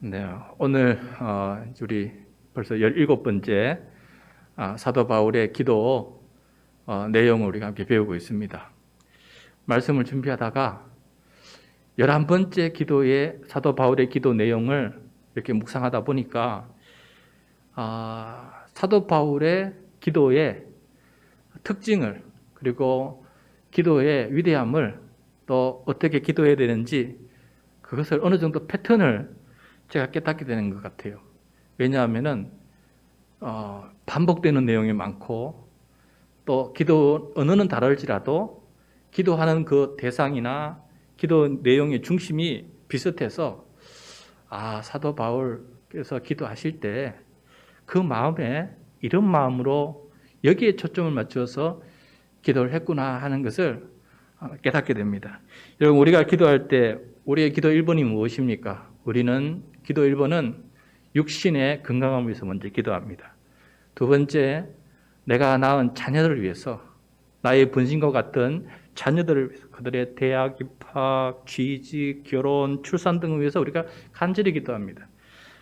네, 오늘 우리 벌써 17번째 사도 바울의 기도 내용을 우리가 함께 배우고 있습니다. 말씀을 준비하다가 11번째 기도의 사도 바울의 기도 내용을 이렇게 묵상하다 보니까 사도 바울의 기도의 특징을, 그리고 기도의 위대함을, 또 어떻게 기도해야 되는지 그것을 어느 정도 패턴을 제가 깨닫게 되는 것 같아요. 왜냐하면은 반복되는 내용이 많고, 또 기도 언어는 다를지라도 기도하는 그 대상이나 기도 내용의 중심이 비슷해서 사도 바울께서 기도하실 때 그 마음에 이런 마음으로 여기에 초점을 맞춰서 기도를 했구나 하는 것을 깨닫게 됩니다. 여러분, 우리가 기도할 때 우리의 기도 1번이 무엇입니까? 우리는 기도 1번은 육신의 건강을 위해서 먼저 기도합니다. 두 번째, 내가 낳은 자녀들을 위해서, 나의 분신과 같은 자녀들을 위해서, 그들의 대학 입학, 취직, 결혼, 출산 등을 위해서 우리가 간절히 기도합니다.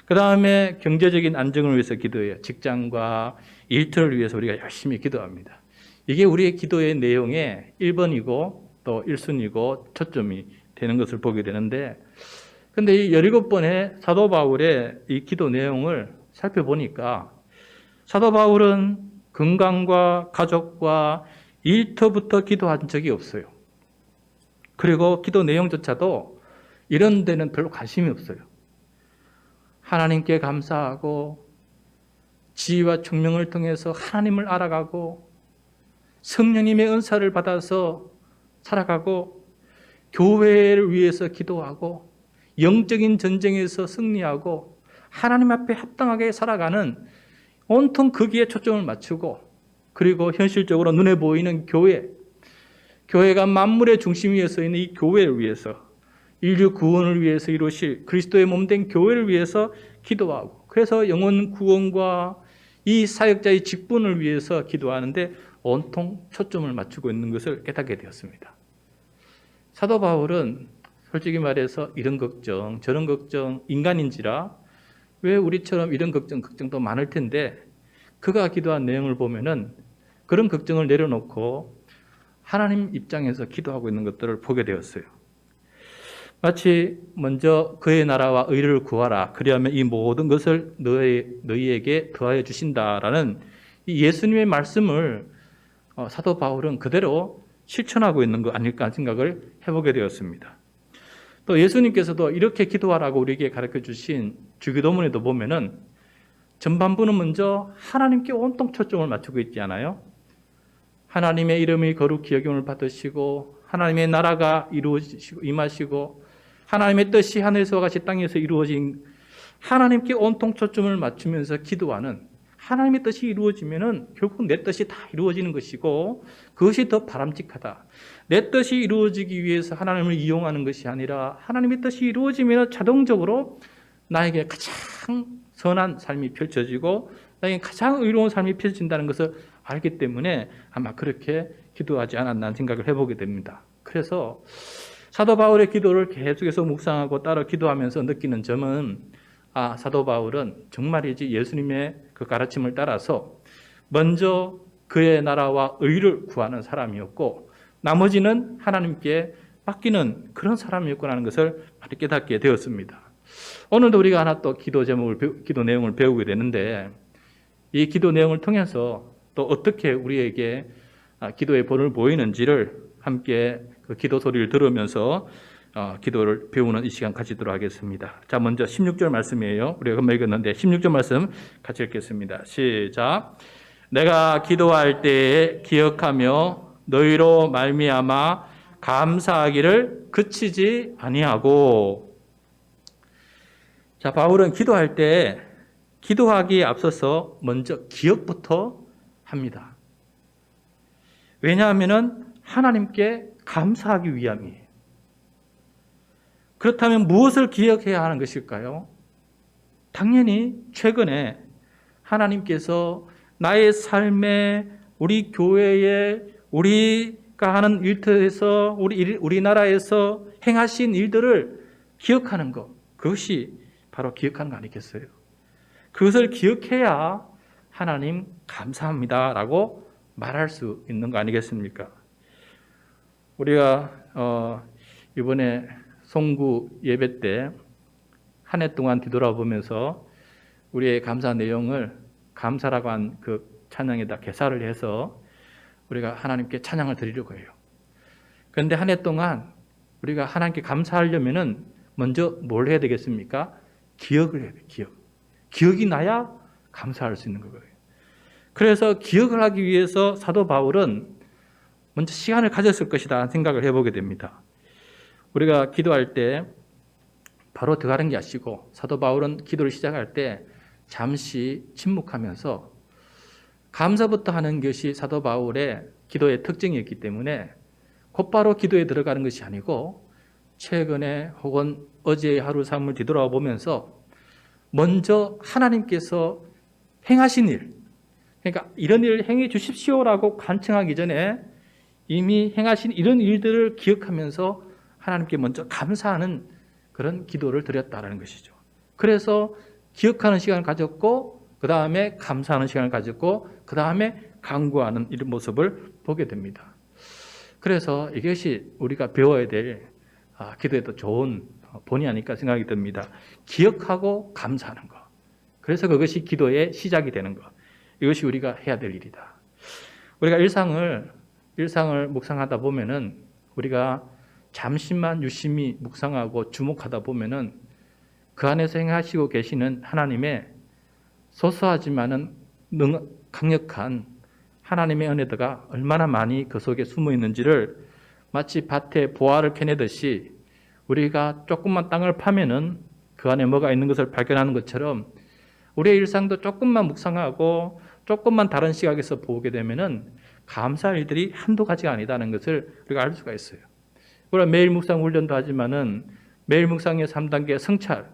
그 다음에 경제적인 안정을 위해서 기도해요. 직장과 일터를 위해서 우리가 열심히 기도합니다. 이게 우리의 기도의 내용의 1번이고 또 1순위고 초점이 되는 것을 보게 되는데, 근데 이 17번의 사도 바울의 이 기도 내용을 살펴보니까 사도 바울은 건강과 가족과 일터부터 기도한 적이 없어요. 그리고 기도 내용조차도 이런 데는 별로 관심이 없어요. 하나님께 감사하고 지혜와 총명을 통해서 하나님을 알아가고 성령님의 은사를 받아서 살아가고 교회를 위해서 기도하고 영적인 전쟁에서 승리하고 하나님 앞에 합당하게 살아가는, 온통 거기에 초점을 맞추고, 그리고 현실적으로 눈에 보이는 교회가 만물의 중심 위에 서 있는 이 교회를 위해서, 인류 구원을 위해서 이루실 그리스도의 몸된 교회를 위해서 기도하고, 그래서 영혼 구원과 이 사역자의 직분을 위해서 기도하는데 온통 초점을 맞추고 있는 것을 깨닫게 되었습니다. 사도 바울은 솔직히 말해서 이런 걱정 저런 걱정, 인간인지라 왜 우리처럼 이런 걱정도 많을 텐데, 그가 기도한 내용을 보면은 그런 걱정을 내려놓고 하나님 입장에서 기도하고 있는 것들을 보게 되었어요. 마치 먼저 그의 나라와 의를 구하라, 그리하면 이 모든 것을 너희에게 더하여 주신다라는 이 예수님의 말씀을 사도 바울은 그대로 실천하고 있는 거 아닐까 하는 생각을 해보게 되었습니다. 또 예수님께서도 이렇게 기도하라고 우리에게 가르쳐 주신 주기도문에도 보면은 전반부는 먼저 하나님께 온통 초점을 맞추고 있지 않아요? 하나님의 이름이 거룩히 여김을 받으시고 하나님의 나라가 이루어지시고 임하시고 하나님의 뜻이 하늘에서와 같이 땅에서 이루어진, 하나님께 온통 초점을 맞추면서 기도하는, 하나님의 뜻이 이루어지면은 결국 내 뜻이 다 이루어지는 것이고 그것이 더 바람직하다. 내 뜻이 이루어지기 위해서 하나님을 이용하는 것이 아니라 하나님의 뜻이 이루어지면 자동적으로 나에게 가장 선한 삶이 펼쳐지고 나에게 가장 의로운 삶이 펼쳐진다는 것을 알기 때문에 아마 그렇게 기도하지 않았나 하는 생각을 해보게 됩니다. 그래서 사도 바울의 기도를 계속해서 묵상하고 따라 기도하면서 느끼는 점은, 사도 바울은 정말이지 예수님의 그 가르침을 따라서 먼저 그의 나라와 의를 구하는 사람이었고 나머지는 하나님께 맡기는 그런 사람이었구나 하는 것을 많이 깨닫게 되었습니다. 오늘도 우리가 하나 또 기도 내용을 배우게 되는데, 이 기도 내용을 통해서 또 어떻게 우리에게 기도의 본을 보이는지를 함께 그 기도 소리를 들으면서 기도를 배우는 이 시간 가지도록 하겠습니다. 자, 먼저 16절 말씀이에요. 우리가 금방 읽었는데 16절 말씀 같이 읽겠습니다. 시작. 내가 기도할 때에 기억하며 너희로 말미암아 감사하기를 그치지 아니하고. 자, 바울은 기도할 때 기도하기에 앞서서 먼저 기억부터 합니다. 왜냐하면은 하나님께 감사하기 위함이에요. 그렇다면 무엇을 기억해야 하는 것일까요? 당연히 최근에 하나님께서 나의 삶에, 우리 교회에, 우리가 하는 일터에서, 우리나라에서 행하신 일들을 기억하는 것, 그것이 바로 기억하는 거 아니겠어요? 그것을 기억해야 하나님 감사합니다라고 말할 수 있는 거 아니겠습니까? 우리가 이번에 송구 예배 때 한 해 동안 뒤돌아보면서 우리의 감사 내용을 감사라고 한 그 찬양에다 개사를 해서 우리가 하나님께 찬양을 드리려고 해요. 그런데 한 해 동안 우리가 하나님께 감사하려면은 먼저 뭘 해야 되겠습니까? 기억을 해야 돼요. 기억이 나야 감사할 수 있는 거예요. 그래서 기억을 하기 위해서 사도 바울은 먼저 시간을 가졌을 것이다 생각을 해보게 됩니다. 우리가 기도할 때 바로 들어가는 게 아니고 사도 바울은 기도를 시작할 때 잠시 침묵하면서 감사부터 하는 것이 사도 바울의 기도의 특징이었기 때문에 곧바로 기도에 들어가는 것이 아니고 최근에 혹은 어제의 하루 삶을 뒤돌아 보면서 먼저 하나님께서 행하신 일, 그러니까 이런 일을 행해 주십시오라고 간청하기 전에 이미 행하신 이런 일들을 기억하면서 하나님께 먼저 감사하는 그런 기도를 드렸다는 것이죠. 그래서 기억하는 시간을 가졌고 그 다음에 감사하는 시간을 가졌고 그 다음에 간구하는 이런 모습을 보게 됩니다. 그래서 이것이 우리가 배워야 될 기도에도 좋은 본이 아닐까 생각이 듭니다. 기억하고 감사하는 것. 그래서 그것이 기도의 시작이 되는 것. 이것이 우리가 해야 될 일이다. 우리가 일상을 묵상하다 보면은 우리가 잠시만 유심히 묵상하고 주목하다 보면은 그 안에서 행하시고 계시는 하나님의 소소하지만은 강력한 하나님의 은혜가 얼마나 많이 그 속에 숨어 있는지를 마치 밭에 보화를 캐내듯이 우리가 조금만 땅을 파면은 그 안에 뭐가 있는 것을 발견하는 것처럼 우리의 일상도 조금만 묵상하고 조금만 다른 시각에서 보게 되면은 감사할 일들이 한두 가지가 아니다는 것을 우리가 알 수가 있어요. 우리가 매일 묵상 훈련도 하지만은 매일 묵상의 3단계 성찰,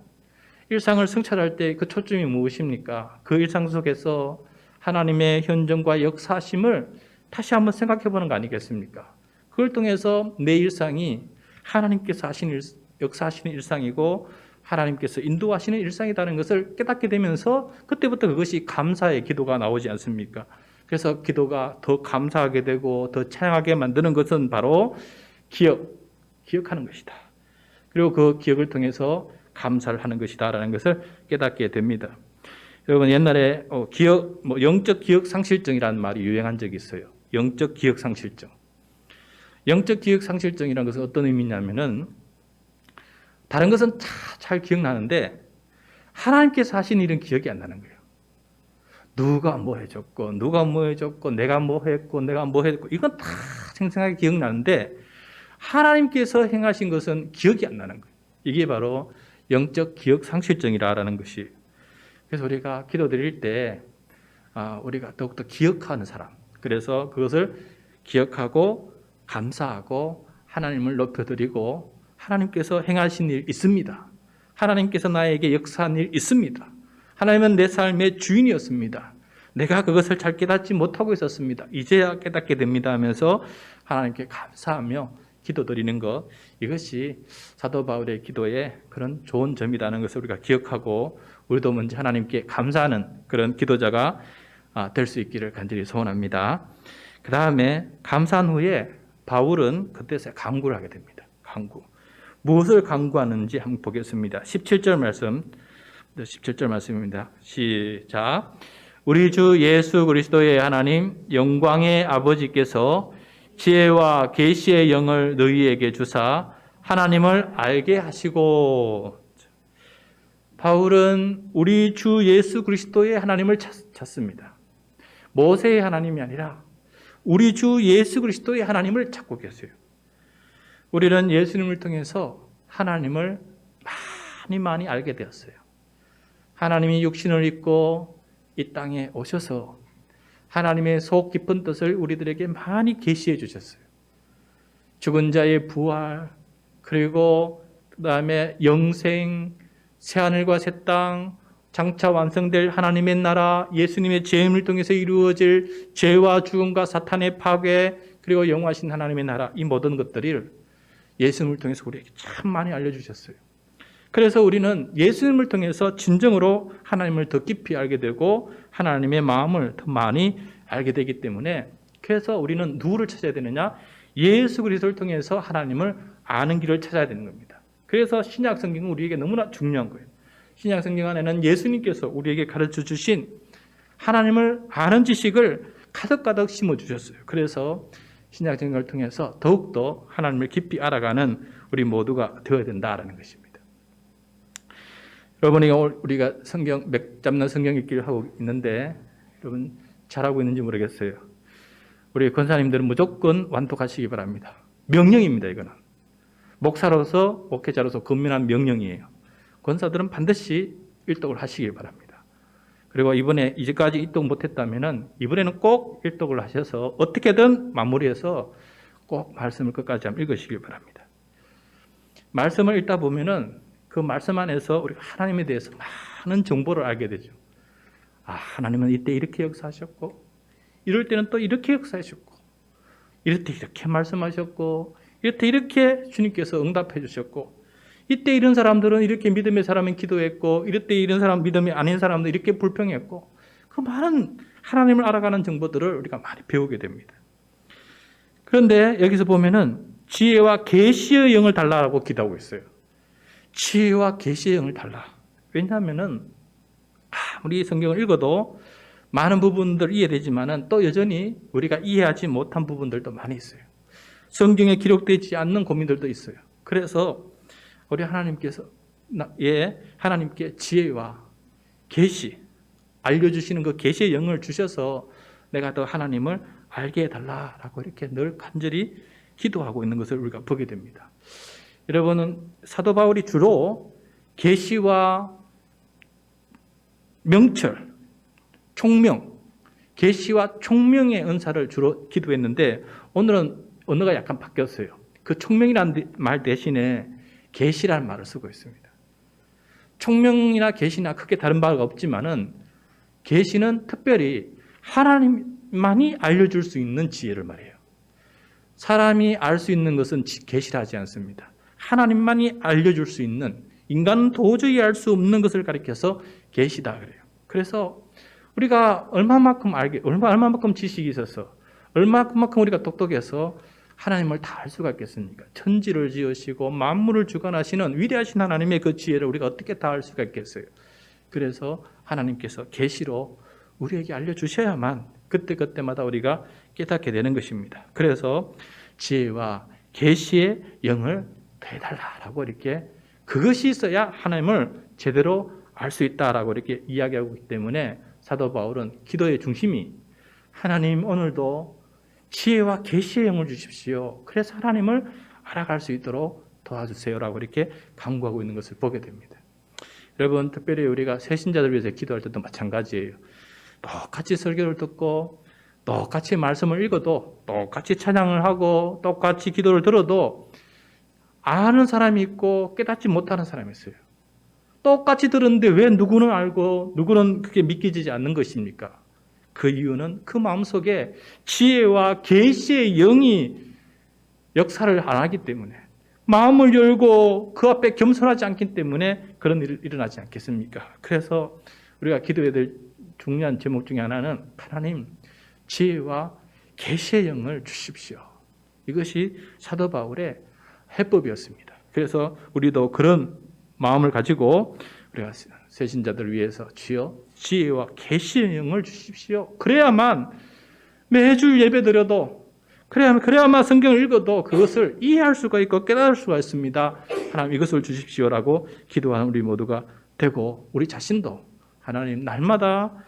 일상을 성찰할 때 그 초점이 무엇입니까? 그 일상 속에서 하나님의 현존과 역사심을 다시 한번 생각해 보는 거 아니겠습니까? 그걸 통해서 내 일상이 하나님께서 역사하시는 일상이고 하나님께서 인도하시는 일상이라는 것을 깨닫게 되면서 그때부터 그것이 감사의 기도가 나오지 않습니까? 그래서 기도가 더 감사하게 되고 더 찬양하게 만드는 것은 바로 기억하는 것이다. 그리고 그 기억을 통해서 감사를 하는 것이다라는 것을 깨닫게 됩니다. 여러분 옛날에 영적 기억 상실증이라는 말이 유행한 적이 있어요. 영적 기억 상실증. 영적 기억 상실증이라는 것은 어떤 의미냐면은 다른 것은 잘 기억나는데 하나님께서 하신 일은 기억이 안 나는 거예요. 누가 뭐 해줬고 누가 뭐 해줬고 내가 뭐 했고 내가 뭐 했고 이건 다 생생하게 기억나는데 하나님께서 행하신 것은 기억이 안 나는 거예요. 이게 바로 영적 기억 상실증이라는 것이. 그래서 우리가 기도드릴 때 우리가 더욱더 기억하는 사람, 그래서 그것을 기억하고 감사하고 하나님을 높여드리고 하나님께서 행하신 일 있습니다. 하나님께서 나에게 역사한 일 있습니다. 하나님은 내 삶의 주인이었습니다. 내가 그것을 잘 깨닫지 못하고 있었습니다. 이제야 깨닫게 됩니다 하면서 하나님께 감사하며 기도드리는 것, 이것이 사도 바울의 기도의 그런 좋은 점이라는 것을 우리가 기억하고 우리도 먼저 하나님께 감사하는 그런 기도자가 될 수 있기를 간절히 소원합니다. 그 다음에 감사한 후에 바울은 그때서 간구를 하게 됩니다. 간구. 무엇을 간구하는지 한번 보겠습니다. 17절 말씀입니다. 시작. 우리 주 예수 그리스도의 하나님 영광의 아버지께서 지혜와 계시의 영을 너희에게 주사 하나님을 알게 하시고. 바울은 우리 주 예수 그리스도의 하나님을 찾습니다. 모세의 하나님이 아니라 우리 주 예수 그리스도의 하나님을 찾고 계세요. 우리는 예수님을 통해서 하나님을 많이 알게 되었어요. 하나님이 육신을 입고 이 땅에 오셔서 하나님의 속 깊은 뜻을 우리들에게 많이 계시해 주셨어요. 죽은 자의 부활, 그리고 그다음에 영생, 새하늘과 새 땅, 장차 완성될 하나님의 나라, 예수님의 재림을 통해서 이루어질 죄와 죽음과 사탄의 파괴, 그리고 영원하신 하나님의 나라, 이 모든 것들을 예수님을 통해서 우리에게 참 많이 알려주셨어요. 그래서 우리는 예수님을 통해서 진정으로 하나님을 더 깊이 알게 되고 하나님의 마음을 더 많이 알게 되기 때문에, 그래서 우리는 누구를 찾아야 되느냐? 예수 그리스도를 통해서 하나님을 아는 길을 찾아야 되는 겁니다. 그래서 신약 성경은 우리에게 너무나 중요한 거예요. 신약 성경 안에는 예수님께서 우리에게 가르쳐 주신 하나님을 아는 지식을 가득가득 심어주셨어요. 그래서 신약 성경을 통해서 더욱더 하나님을 깊이 알아가는 우리 모두가 되어야 된다는 것입니다. 여러분이 우리가 성경 맥 잡는 성경 읽기를 하고 있는데 여러분 잘하고 있는지 모르겠어요. 우리 권사님들은 무조건 완독하시기 바랍니다. 명령입니다. 이거는 목사로서 목회자로서 권면한 명령이에요. 권사들은 반드시 일독을 하시길 바랍니다. 그리고 이번에 이제까지 일독 못했다면은 이번에는 꼭 일독을 하셔서 어떻게든 마무리해서 꼭 말씀을 끝까지 한번 읽으시길 바랍니다. 말씀을 읽다 보면은 그 말씀 안에서 우리가 하나님에 대해서 많은 정보를 알게 되죠. 아, 하나님은 이때 이렇게 역사하셨고, 이럴 때는 또 이렇게 역사하셨고, 이럴 때 이렇게 말씀하셨고, 이럴 때 이렇게 주님께서 응답해 주셨고, 이때 이런 사람들은 이렇게 믿음의 사람은 기도했고, 이럴 때 이런 사람 믿음이 아닌 사람도 이렇게 불평했고, 그 많은 하나님을 알아가는 정보들을 우리가 많이 배우게 됩니다. 그런데 여기서 보면은 지혜와 계시의 영을 달라고 기도하고 있어요. 지혜와 계시의 영을 달라. 왜냐하면은 아무리 성경을 읽어도 많은 부분들 이해되지만은 또 여전히 우리가 이해하지 못한 부분들도 많이 있어요. 성경에 기록되지 않는 고민들도 있어요. 그래서 우리 하나님께서 하나님께 지혜와 계시 알려주시는 그 계시의 영을 주셔서 내가 더 하나님을 알게 해달라라고 이렇게 늘 간절히 기도하고 있는 것을 우리가 보게 됩니다. 여러분은 사도 바울이 주로 계시와 명철, 총명, 계시와 총명의 은사를 주로 기도했는데 오늘은 언어가 약간 바뀌었어요. 그 총명이라는 말 대신에 계시라는 말을 쓰고 있습니다. 총명이나 계시나 크게 다른 바가 없지만은 계시는 특별히 하나님만이 알려줄 수 있는 지혜를 말해요. 사람이 알 수 있는 것은 계시라 하지 않습니다. 하나님만이 알려줄 수 있는, 인간은 도저히 알 수 없는 것을 가리켜서 계시다 그래요. 그래서 우리가 얼마만큼 지식이 있어서, 얼마만큼 우리가 똑똑해서 하나님을 다 알 수가 있겠습니까? 천지를 지으시고 만물을 주관하시는 위대하신 하나님의 그 지혜를 우리가 어떻게 다 알 수가 있겠어요? 그래서 하나님께서 계시로 우리에게 알려주셔야만 그때그때마다 우리가 깨닫게 되는 것입니다. 그래서 지혜와 계시의 영을 더해달라고 이렇게, 그것이 있어야 하나님을 제대로 알 수 있다라고 이렇게 이야기하고 있기 때문에 사도 바울은 기도의 중심이 하나님 오늘도 지혜와 계시의 영을 주십시오. 그래서 하나님을 알아갈 수 있도록 도와주세요라고 이렇게 간구하고 있는 것을 보게 됩니다. 여러분, 특별히 우리가 새신자들 위해서 기도할 때도 마찬가지예요. 똑같이 설교를 듣고 똑같이 말씀을 읽어도 똑같이 찬양을 하고 똑같이 기도를 들어도 아는 사람이 있고 깨닫지 못하는 사람이 있어요. 똑같이 들었는데 왜 누구는 알고 누구는 그게 믿기지 않는 것입니까? 그 이유는 그 마음속에 지혜와 계시의 영이 역사를 안 하기 때문에, 마음을 열고 그 앞에 겸손하지 않기 때문에 그런 일이 일어나지 않겠습니까? 그래서 우리가 기도해야 될 중요한 제목 중에 하나는 하나님 지혜와 계시의 영을 주십시오. 이것이 사도 바울의 해법이었습니다. 그래서 우리도 그런 마음을 가지고 우리가 새신자들을 위해서 주여 지혜와 계시의 영을 주십시오. 그래야만 매주 예배 드려도, 그래야만 성경을 읽어도 그것을 이해할 수가 있고 깨달을 수가 있습니다. 하나님 이것을 주십시오라고 기도하는 우리 모두가 되고, 우리 자신도 하나님 날마다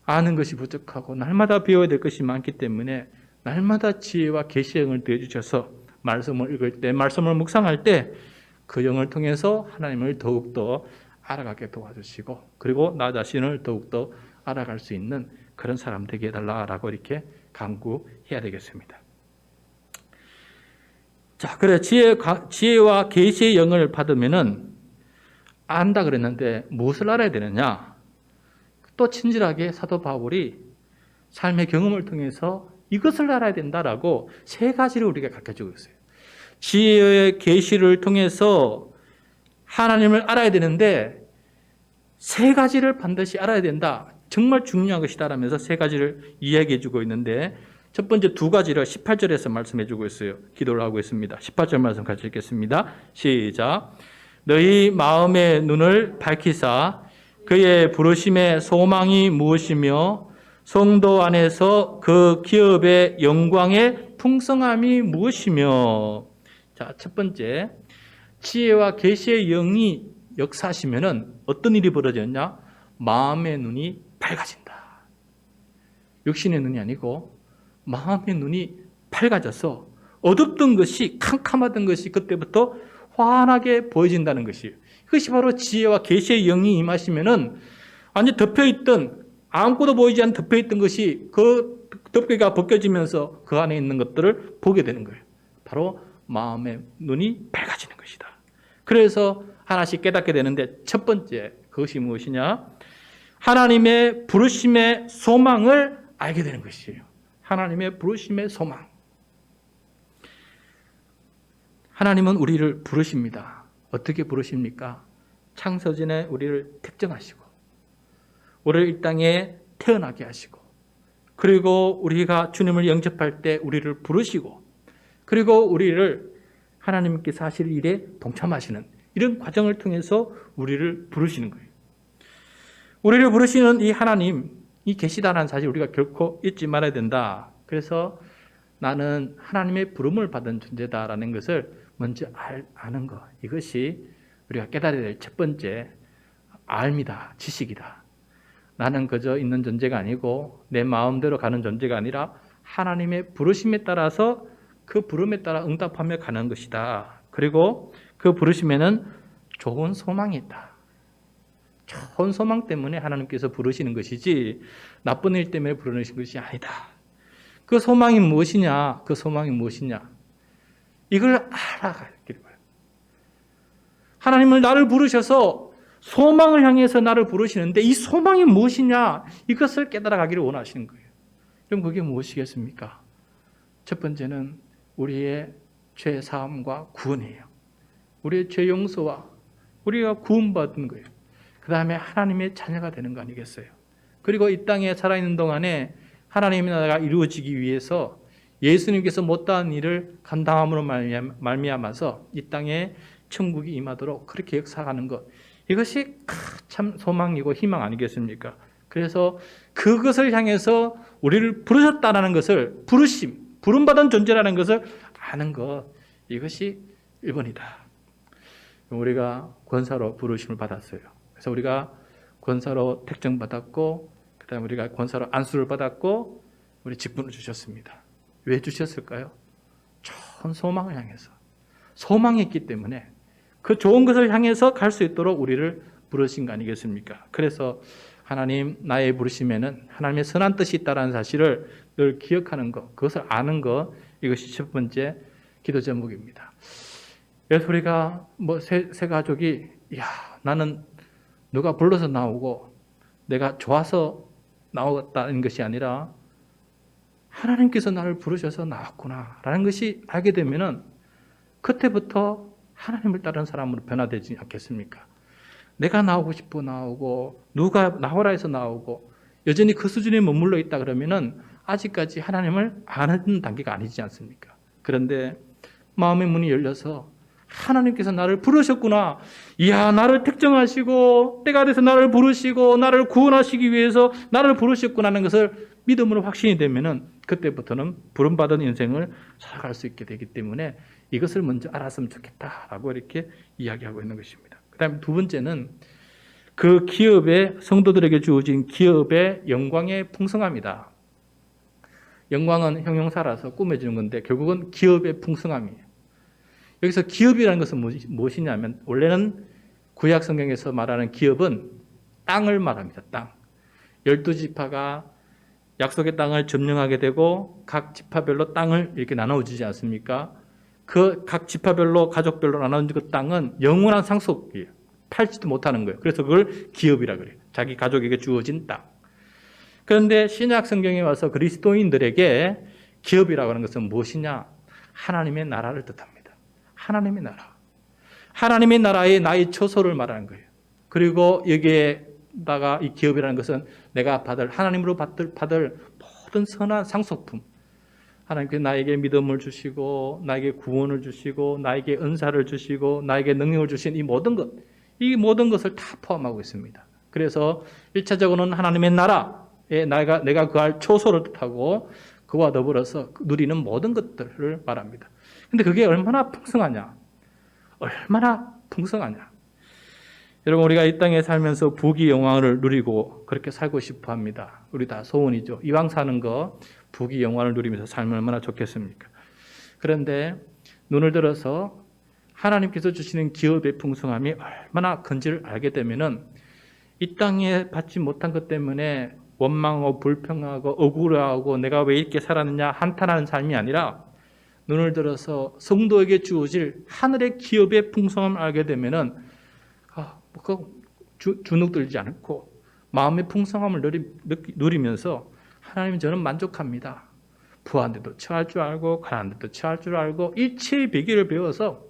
아는 것이 부족하고 날마다 배워야 될 것이 많기 때문에 날마다 지혜와 계시의 영을 더해주셔서 말씀을 읽을 때, 말씀을 묵상할 때 그 영을 통해서 하나님을 더욱더 알아가게 도와주시고, 그리고 나 자신을 더욱더 알아갈 수 있는 그런 사람 되게 해달라고 이렇게 간구해야 되겠습니다. 자, 그래 지혜와 계시의 영을 받으면은 안다 그랬는데 무엇을 알아야 되느냐? 또 친절하게 사도 바울이 삶의 경험을 통해서 이것을 알아야 된다라고 세 가지를 우리가 가르쳐주고 있어요. 지혜의 계시를 통해서 하나님을 알아야 되는데 세 가지를 반드시 알아야 된다. 정말 중요한 것이다 라면서 세 가지를 이야기해 주고 있는데 첫 번째 두 가지를 18절에서 말씀해 주고 있어요. 기도를 하고 있습니다. 18절 말씀 같이 읽겠습니다. 시작. 너희 마음의 눈을 밝히사 그의 부르심의 소망이 무엇이며 성도 안에서 그 기업의 영광의 풍성함이 무엇이며. 자, 첫 번째, 지혜와 계시의 영이 역사하시면은 어떤 일이 벌어졌냐? 마음의 눈이 밝아진다. 육신의 눈이 아니고 마음의 눈이 밝아져서 어둡던 것이, 캄캄하던 것이 그때부터 환하게 보여진다는 것이에요. 그것이 바로 지혜와 계시의 영이 임하시면은 완전 덮여있던, 아무것도 보이지 않는 덮여있던 것이 그 덮개가 벗겨지면서 그 안에 있는 것들을 보게 되는 거예요. 바로 마음의 눈이 밝아지는 것이다. 그래서 하나씩 깨닫게 되는데 첫 번째, 그것이 무엇이냐? 하나님의 부르심의 소망을 알게 되는 것이에요. 하나님의 부르심의 소망. 하나님은 우리를 부르십니다. 어떻게 부르십니까? 창세전에 우리를 택정하시고 우리를 이 땅에 태어나게 하시고 그리고 우리가 주님을 영접할 때 우리를 부르시고 그리고 우리를 하나님께서 하실 일에 동참하시는 이런 과정을 통해서 우리를 부르시는 거예요. 우리를 부르시는 이 하나님, 이 계시다라는 사실 우리가 결코 잊지 말아야 된다. 그래서 나는 하나님의 부름을 받은 존재다라는 것을 먼저 아는 것. 이것이 우리가 깨달아야 될 첫 번째 알미다, 지식이다. 나는 그저 있는 존재가 아니고 내 마음대로 가는 존재가 아니라 하나님의 부르심에 따라서 그 부름에 따라 응답하며 가는 것이다. 그리고 그 부르심에는 좋은 소망이 있다. 좋은 소망 때문에 하나님께서 부르시는 것이지 나쁜 일 때문에 부르신 것이 아니다. 그 소망이 무엇이냐? 그 소망이 무엇이냐? 이걸 알아가야 돼요. 하나님은 나를 부르셔서 소망을 향해서 나를 부르시는데 이 소망이 무엇이냐? 이것을 깨달아가기를 원하시는 거예요. 그럼 그게 무엇이겠습니까? 첫 번째는 우리의 죄 사함과 구원이에요. 우리의 죄 용서와 우리가 구원받은 거예요. 그 다음에 하나님의 자녀가 되는 거 아니겠어요? 그리고 이 땅에 살아있는 동안에 하나님의 나라가 이루어지기 위해서 예수님께서 못다한 일을 감당함으로 말미암아서 이 땅에 천국이 임하도록 그렇게 역사하는 것, 이것이 참 소망이고 희망 아니겠습니까? 그래서 그것을 향해서 우리를 부르셨다는 것을, 부름받은 존재라는 것을 아는 것, 이것이 1번이다. 우리가 권사로 부르심을 받았어요. 그래서 우리가 권사로 택정받았고, 그 다음에 우리가 권사로 안수를 받았고, 우리 직분을 주셨습니다. 왜 주셨을까요? 좋은 소망을 향해서. 소망이 있기 때문에 그 좋은 것을 향해서 갈 수 있도록 우리를 부르신 거 아니겠습니까? 그래서 하나님 나의 부르심에는 하나님의 선한 뜻이 있다는 사실을 늘 기억하는 것, 그것을 아는 것, 이것이 첫 번째 기도 제목입니다. 그래서 우리가 새 가족이 나는 누가 불러서 나오고 내가 좋아서 나왔다는 것이 아니라 하나님께서 나를 부르셔서 나왔구나 라는 것이 알게 되면은 그때부터 하나님을 따르는 사람으로 변화되지 않겠습니까? 내가 나오고 싶어 나오고 누가 나오라 해서 나오고 여전히 그 수준에 머물러 있다 그러면은 아직까지 하나님을 아는 단계가 아니지 않습니까? 그런데 마음의 문이 열려서 하나님께서 나를 부르셨구나. 이야, 나를 택정하시고 때가 돼서 나를 부르시고 나를 구원하시기 위해서 나를 부르셨구나 하는 것을 믿음으로 확신이 되면은 그때부터는 부름받은 인생을 살아갈 수 있게 되기 때문에 이것을 먼저 알았으면 좋겠다라고 이렇게 이야기하고 있는 것입니다. 그 다음에 두 번째는 그 기업의, 성도들에게 주어진 기업의 영광의 풍성함이다. 영광은 형용사라서 꾸며주는 건데 결국은 기업의 풍성함이에요. 여기서 기업이라는 것은 무엇이냐면 원래는 구약 성경에서 말하는 기업은 땅을 말합니다. 땅. 12지파가 약속의 땅을 점령하게 되고 각 지파별로 땅을 이렇게 나눠주지 않습니까? 그 각 지파별로 가족별로 나눠준 그 땅은 영원한 상속이에요. 팔지도 못하는 거예요. 그래서 그걸 기업이라 그래요. 자기 가족에게 주어진 땅. 그런데 신약 성경에 와서 그리스도인들에게 기업이라고 하는 것은 무엇이냐? 하나님의 나라를 뜻합니다. 하나님의 나라. 하나님의 나라의 나의 처소를 말하는 거예요. 그리고 여기에다가 이 기업이라는 것은 내가 하나님으로 받을 모든 선한 상속품, 하나님께서 나에게 믿음을 주시고 나에게 구원을 주시고 나에게 은사를 주시고 나에게 능력을 주신 이 모든 것을 다 포함하고 있습니다. 그래서 1차적으로는 하나님의 나라에 내가 그할 초소를 뜻하고 그와 더불어서 누리는 모든 것들을 말합니다. 근데 그게 얼마나 풍성하냐? 얼마나 풍성하냐? 여러분, 우리가 이 땅에 살면서 부귀 영화를 누리고 그렇게 살고 싶어 합니다. 우리 다 소원이죠. 이왕 사는 거 부귀 영화를 누리면서 살면 얼마나 좋겠습니까? 그런데 눈을 들어서 하나님께서 주시는 기업의 풍성함이 얼마나 큰지를 알게 되면은 이 땅에 받지 못한 것 때문에 원망하고 불평하고 억울해하고 내가 왜 이렇게 살았느냐 한탄하는 삶이 아니라 눈을 들어서 성도에게 주어질 하늘의 기업의 풍성함을 알게 되면은 주눅들지 않고 마음의 풍성함을 누리면서 하나님, 저는 만족합니다. 부한 데도 처할 줄 알고 가난한 데도 처할 줄 알고 일체의 비결을 배워서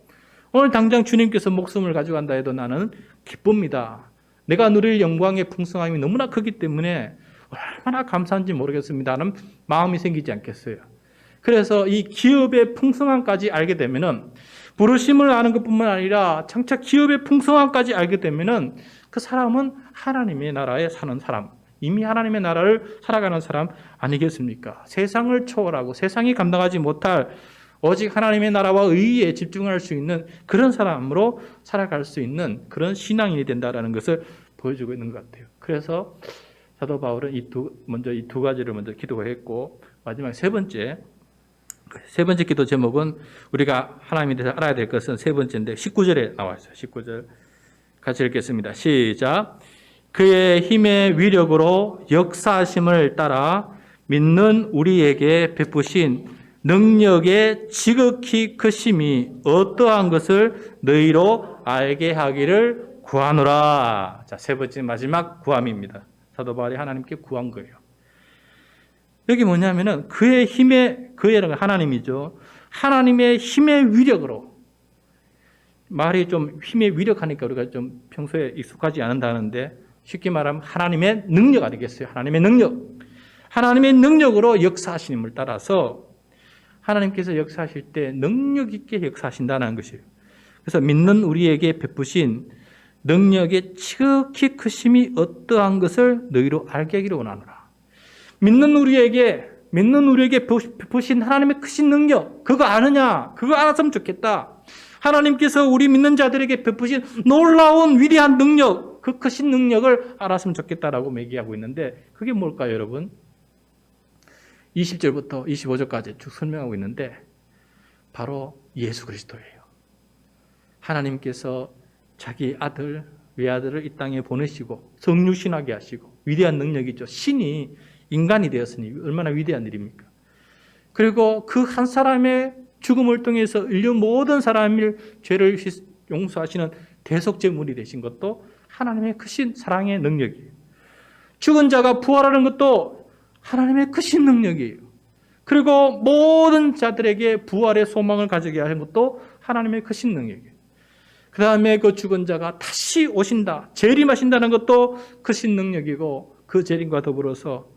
오늘 당장 주님께서 목숨을 가져간다 해도 나는 기쁩니다. 내가 누릴 영광의 풍성함이 너무나 크기 때문에 얼마나 감사한지 모르겠습니다 하는 마음이 생기지 않겠어요. 그래서 이 기업의 풍성함까지 알게 되면은 부르심을 아는 것뿐만 아니라 장차 기업의 풍성함까지 알게 되면은 그 사람은 하나님의 나라에 사는 사람, 이미 하나님의 나라를 살아가는 사람 아니겠습니까? 세상을 초월하고 세상이 감당하지 못할 오직 하나님의 나라와 의에 집중할 수 있는 그런 사람으로 살아갈 수 있는 그런 신앙인이 된다라는 것을 보여주고 있는 것 같아요. 그래서 사도 바울은 이 두 가지를 먼저 기도했고, 마지막 세 번째 기도 제목은 우리가 하나님에 대해서 알아야 될 것은 세 번째인데 19절에 나와 있어요. 19절 같이 읽겠습니다. 시작. 그의 힘의 위력으로 역사하심을 따라 믿는 우리에게 베푸신 능력의 지극히 크심이 어떠한 것을 너희로 알게 하기를 구하노라. 자, 세 번째 마지막 구함입니다. 사도 바울이 하나님께 구한 거예요. 여기 뭐냐면은 그의라는 건 하나님이죠. 하나님의 힘의 위력으로, 말이 좀 힘의 위력하니까 우리가 좀 평소에 익숙하지 않는다는데 쉽게 말하면 하나님의 능력 아니겠어요? 하나님의 능력으로 역사하심을 따라서 하나님께서 역사하실 때 능력 있게 역사하신다는 것이에요. 그래서 믿는 우리에게 베푸신 능력의 지극히 크심이 어떠한 것을 너희로 알게 하기를 원하노라. 믿는 우리에게 베푸신 하나님의 크신 능력, 그거 아느냐? 그거 알았으면 좋겠다. 하나님께서 우리 믿는 자들에게 베푸신 놀라운 위대한 능력, 그 크신 능력을 알았으면 좋겠다라고 얘기하고 있는데 그게 뭘까요, 여러분? 20절부터 25절까지 쭉 설명하고 있는데 바로 예수 그리스도예요. 하나님께서 자기 외아들을 이 땅에 보내시고 성육신하게 하시고 위대한 능력이죠. 신이 인간이 되었으니 얼마나 위대한 일입니까? 그리고 그 한 사람의 죽음을 통해서 인류 모든 사람의 죄를 용서하시는 대속제물이 되신 것도 하나님의 크신 사랑의 능력이에요. 죽은 자가 부활하는 것도 하나님의 크신 능력이에요. 그리고 모든 자들에게 부활의 소망을 가지게 하는 것도 하나님의 크신 능력이에요. 그 다음에 그 죽은 자가 다시 오신다, 재림하신다는 것도 크신 능력이고, 그 재림과 더불어서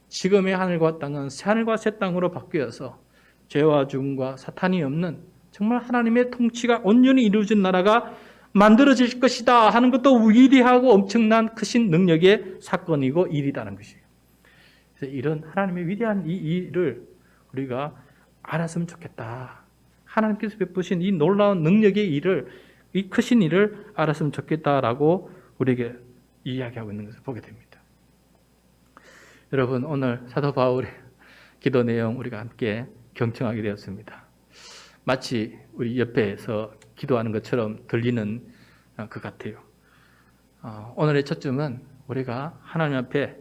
지금의 하늘과 땅은 새하늘과 새 땅으로 바뀌어서 죄와 죽음과 사탄이 없는 정말 하나님의 통치가 온전히 이루어진 나라가 만들어질 것이다 하는 것도 위대하고 엄청난 크신 능력의 사건이고 일이라는 것이에요. 그래서 이런 하나님의 위대한 이 일을 우리가 알았으면 좋겠다. 하나님께서 베푸신 이 놀라운 능력의 일을, 이 크신 일을 알았으면 좋겠다라고 우리에게 이야기하고 있는 것을 보게 됩니다. 여러분, 오늘 사도 바울의 기도 내용 우리가 함께 경청하게 되었습니다. 마치 우리 옆에서 기도하는 것처럼 들리는 것 같아요. 오늘의 초점은 우리가 하나님 앞에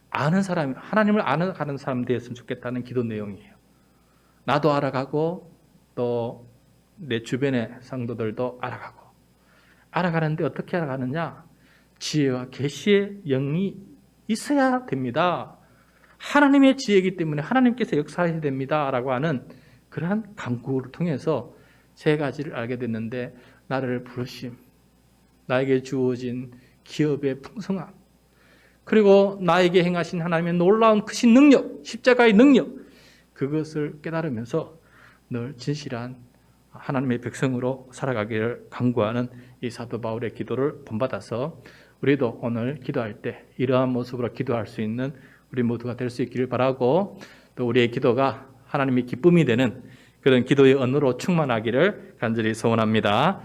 아는 사람, 하나님을 아는 사람 되었으면 좋겠다는 기도 내용이에요. 나도 알아가고 또 내 주변의 성도들도 알아가는데 어떻게 알아가느냐? 지혜와 계시의 영이 있어야 됩니다. 하나님의 지혜이기 때문에 하나님께서 역사하셔야 됩니다 라고 하는 그러한 강구를 통해서 세 가지를 알게 됐는데, 나를 부르심, 나에게 주어진 기업의 풍성함, 그리고 나에게 행하신 하나님의 놀라운 크신 능력, 십자가의 능력, 그것을 깨달으면서 늘 진실한 하나님의 백성으로 살아가기를 간구하는 이 사도 바울의 기도를 본받아서 우리도 오늘 기도할 때 이러한 모습으로 기도할 수 있는 우리 모두가 될 수 있기를 바라고, 또 우리의 기도가 하나님의 기쁨이 되는 그런 기도의 언어로 충만하기를 간절히 소원합니다.